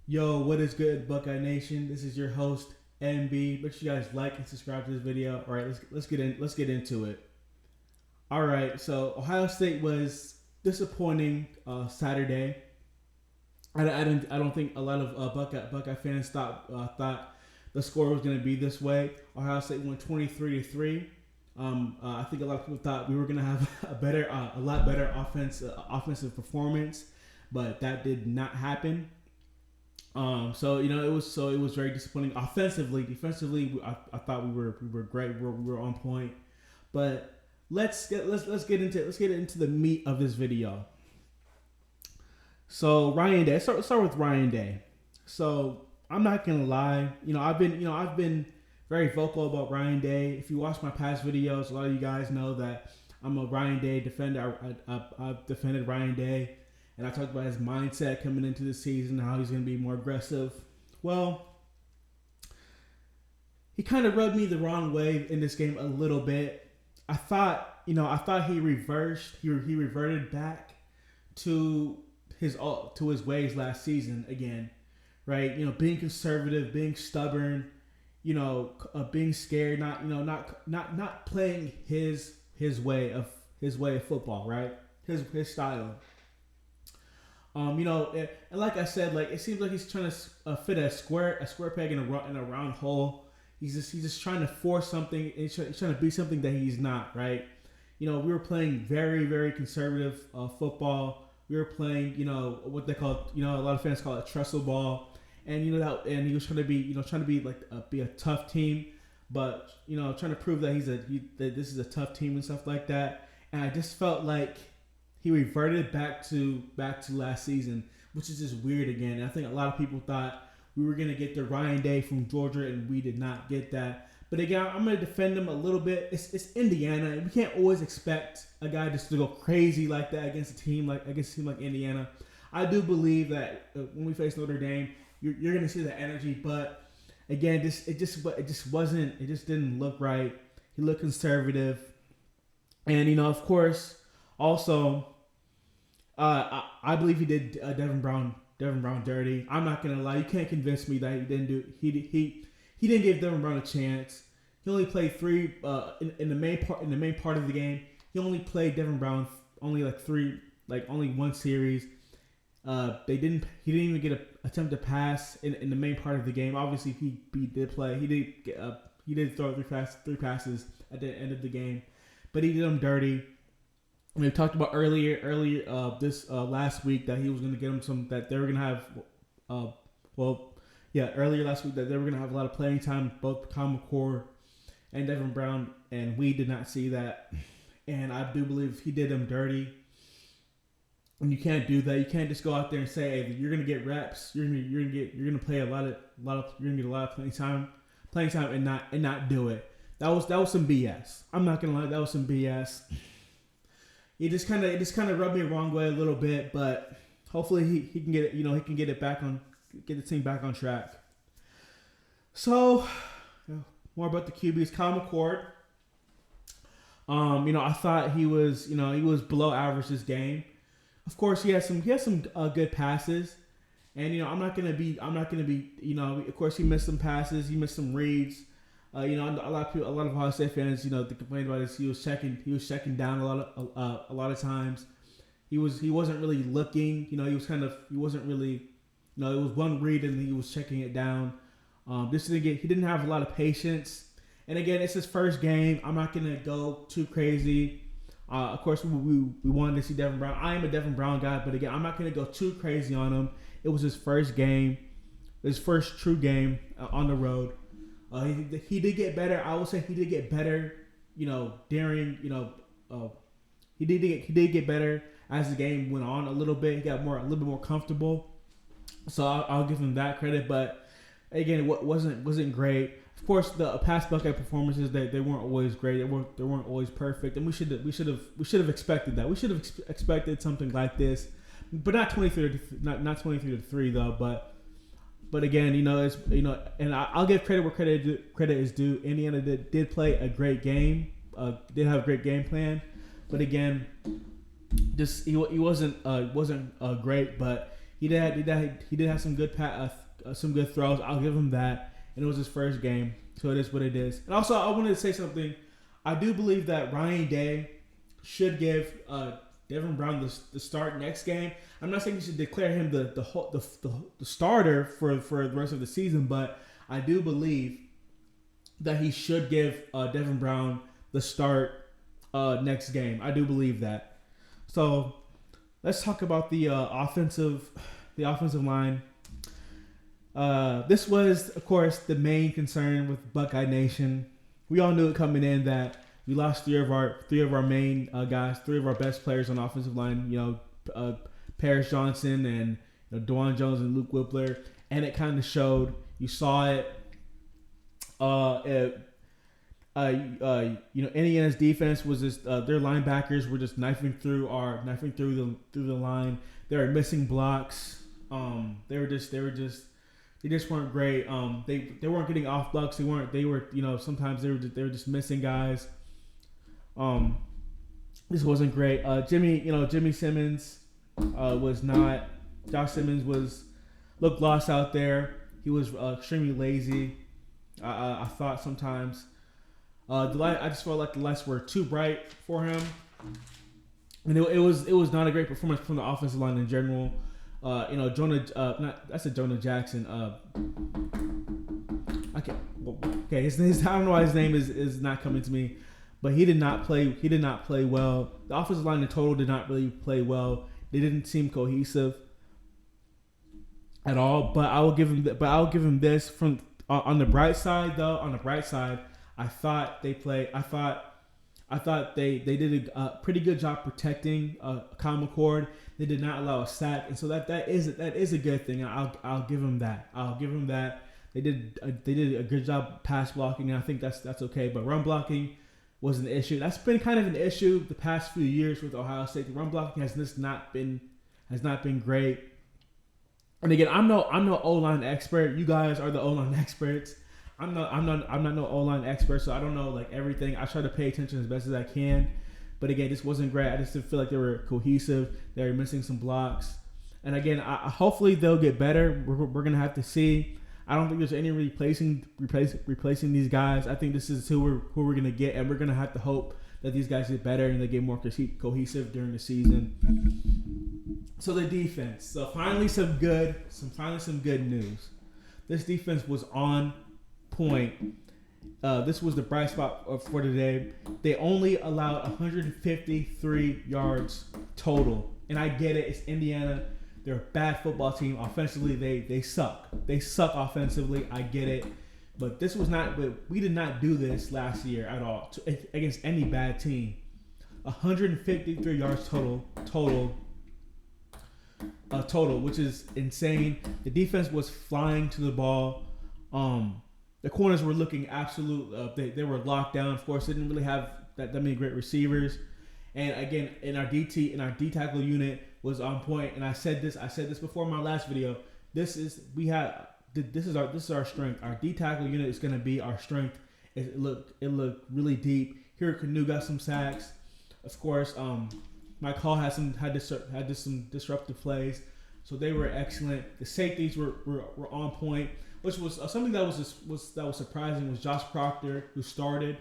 Yo, what is good, Buckeye Nation? This is your host, MB. Make sure you guys like and subscribe to this video. All right, let's get into it. All right, so Ohio State was disappointing Saturday. I don't think a lot of Buckeye fans thought the score was going to be this way. Ohio State won 23-3. I think a lot of people thought we were going to have a lot better offensive performance, but that did not happen. It was very disappointing offensively. Defensively, I thought we were great. We were on point. But let's get into the meat of this video. So Ryan Day. Let's start with Ryan Day. So I'm not gonna lie. I've been very vocal about Ryan Day. If you watch my past videos, a lot of you guys know that I'm a Ryan Day defender. I've defended Ryan Day. And I talked about his mindset coming into the season, how he's going to be more aggressive. Well, he kind of rubbed me the wrong way in this game a little bit. I thought he reverted back to his ways last season again, right? Being conservative, being stubborn, being scared, not playing his way of football, right? His style. And like I said, it seems like he's trying to fit a square peg in a round hole. He's just trying to force something. He's trying to be something that he's not, right? We were playing very, very conservative football. We were playing, what they call, a lot of fans call it trestle ball, and and he was trying to be a tough team, but trying to prove that that this is a tough team and stuff like that. And I just felt like he reverted back to last season, which is just weird again. And I think a lot of people thought we were gonna get the Ryan Day from Georgia, and we did not get that. But again, I'm gonna defend him a little bit. It's Indiana, and we can't always expect a guy just to go crazy like that against a team like Indiana. I do believe that when we face Notre Dame, you're gonna see the energy. But again, it just didn't look right. He looked conservative, and of course, also. I believe he did Devin Brown dirty. I'm not gonna lie. You can't convince me that he didn't do. He didn't give Devin Brown a chance. He only played three in the main part of the game. He only played Devin Brown only only one series. He didn't even get an attempt to pass in the main part of the game. Obviously, he did play. He did throw three passes at the end of the game, but he did them dirty. We talked about earlier this last week that he was going to get him that they were going to have earlier last week that they were going to have a lot of playing time, both Kyle McCord and Devin Brown, and we did not see that. And I do believe he did them dirty. And you can't do that. You can't just go out there and say, hey, you're going to get reps. You're going to play you're going to get a lot of playing time and not do it. That was some BS. I'm not going to lie, that was some BS. It just kind of rubbed me the wrong way a little bit, but hopefully he can get it. He can get the team back on track. So, more about the QBs. Kyle McCord. I thought he was below average this game. Of course, he has some good passes, and I'm not gonna be. Of course, he missed some passes. He missed some reads. A lot of Ohio State fans, they complained about this. He was checking down a lot of times. He wasn't really looking. He wasn't really. It was one read and he was checking it down. He didn't have a lot of patience. And again, it's his first game. I'm not gonna go too crazy. Of course, we wanted to see Devin Brown. I am a Devin Brown guy, but again, I'm not gonna go too crazy on him. It was his first game, his first true game on the road. He did get better. I would say he did get better. During he did get better as the game went on a little bit. He got a little bit more comfortable. So I'll give him that credit. But again, it wasn't great. Of course, the past Buckeye performances they weren't always great. They weren't always perfect, and we should have expected that. We should have expected something like this, but not 23-3 though. But again, and I'll give credit where credit is due. Indiana did play a great game, did have a great game plan, but again, just he wasn't great. But he did have some good some good throws. I'll give him that. And it was his first game, so it is what it is. And also, I wanted to say something. I do believe that Ryan Day should give Devin Brown the start next game. I'm not saying you should declare him the starter for the rest of the season, but I do believe that he should give Devin Brown the start next game. I do believe that. So let's talk about the offensive line. This was, of course, the main concern with Buckeye Nation. We all knew it coming in that we lost three of our main guys, three of our best players on the offensive line. Paris Johnson and Dwan Jones and Luke Whippler, and it kind of showed. You saw it. Indiana's defense was just their linebackers were just knifing through the line. They were missing blocks. They just weren't great. They weren't getting off blocks. Sometimes they were just missing guys. This wasn't great. Jimmy Simmons was not. Josh Simmons looked lost out there. He was extremely lazy. I thought sometimes. I just felt like the lights were too bright for him, and it was not a great performance from the offensive line in general. Jonah Jackson. I don't know why his name is not coming to me, but he did not play well. The offensive line in total did not really play well. They didn't seem cohesive at all. But I will give him this from on the bright side though. On the bright side, I thought they did a pretty good job protecting Kyle McCord. They did not allow a sack, and so that is a good thing. I'll give them that. They did a good job pass blocking, and I think that's okay. But run blocking was an issue. That's been kind of an issue the past few years with Ohio State. The run blocking has not been great. And again, I'm no O-line expert. You guys are the O-line experts. I'm not no O-line expert, so I don't know like everything. I try to pay attention as best as I can. But again, this wasn't great. I just didn't feel like they were cohesive. They were missing some blocks. And again, hopefully they'll get better. We're gonna have to see. I don't think there's any replacing these guys. I think this is who we're gonna get, and we're gonna have to hope that these guys get better and they get more cohesive during the season. So the defense. So finally some good news. This defense was on point. This was the bright spot for today. They only allowed 153 yards total. And I get it. It's Indiana. They're a bad football team. Offensively, they suck. They suck offensively. I get it. But this was not. But we did not do this last year at all against any bad team. 153 yards total, which is insane. The defense was flying to the ball. The corners were looking absolute. They were locked down. Of course, they didn't really have that many great receivers. And again, in our D tackle unit was on point. And I said this before in my last video. This is our strength. Our D tackle unit is going to be our strength. It looked really deep. Here, Canoe got some sacks. Of course, Mike Hall had some disruptive plays, so they were excellent. The safeties were on point. Which was something that was surprising was Josh Proctor, who started.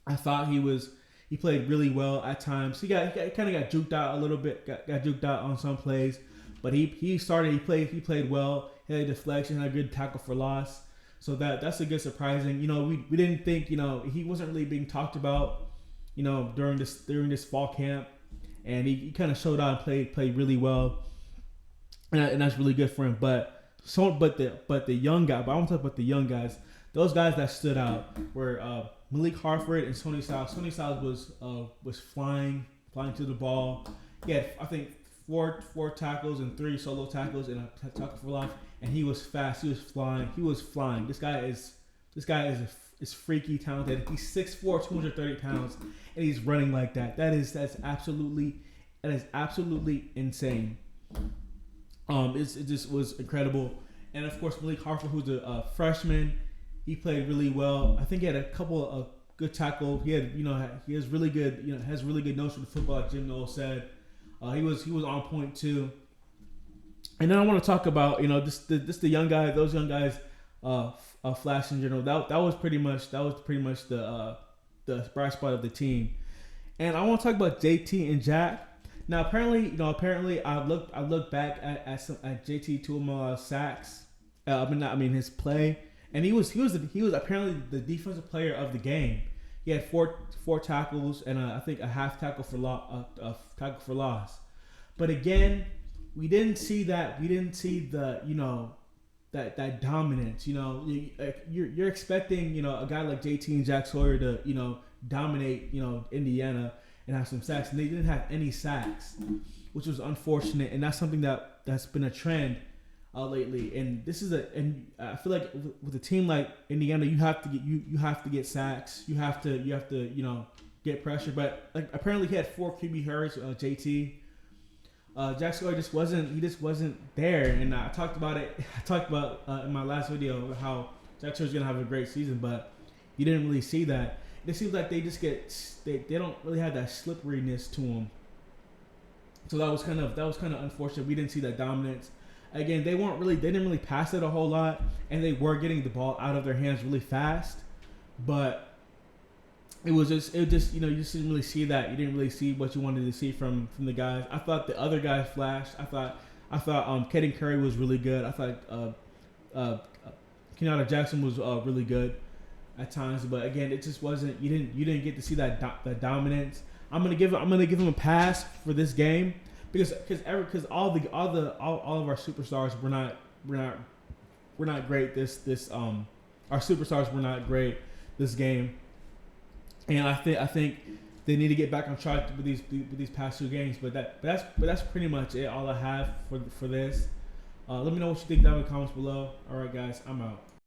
I thought he played really well at times. He kind of got juked out a little bit, got juked out on some plays, but he started. He played well. He had a deflection, had a good tackle for loss. So that's a good surprising. We didn't think he wasn't really being talked about during this fall camp, and he kind of showed out and played really well, and that's really good for him. But the young guy. But I want to talk about the young guys. Those guys that stood out were Malik Harford and Sony Styles. Sony Styles was flying to the ball. He had, I think, four tackles and 3 solo tackles and a tackle for loss. And he was fast. He was flying. This guy is freaky talented. He's 6'4", 230 pounds, and he's running like that. That is absolutely insane. It just was incredible. And of course, Malik Harford, who's a freshman, he played really well. I think he had a couple of good tackles. He has really good nose for the football, like Jim Knowles said. He was on point too. And then I want to talk about just the young guys, those young guys, flash in general. That was pretty much the bright spot of the team. And I want to talk about JT and Jack. Now apparently I looked back at JT Tuima's sacks. His play, and he was apparently the defensive player of the game. He had four tackles and I think a half tackle for loss. But again, we didn't see that. We didn't see the that dominance. You're expecting a guy like JT and Jack Sawyer to dominate Indiana and have some sacks, and they didn't have any sacks, which was unfortunate. And that's something that's been a trend lately. And I feel like with a team like Indiana, you have to get sacks. You have to get pressure. But like apparently he had 4 QB hurries. JT. Jack Sawyer just wasn't there, and I talked about it. I talked about in my last video how Jack Sawyer's gonna have a great season, but you didn't really see that. It seems like they don't really have that slipperiness to them. So that was kind of unfortunate. We didn't see that dominance. Again, they didn't really pass it a whole lot, and they were getting the ball out of their hands really fast, but you just didn't really see that. You didn't really see what you wanted to see from the guys. I thought the other guys flashed. I thought Caden Curry was really good. I thought Kenyatta Jackson was really good at times, but again, it just wasn't. You didn't get to see that dominance. I'm gonna give him a pass for this game because all of our superstars were not great our superstars were not great this game. And I think they need to get back on track with these past 2 games. But that's pretty much it. All I have for this. Let me know what you think down in the comments below. All right, guys, I'm out.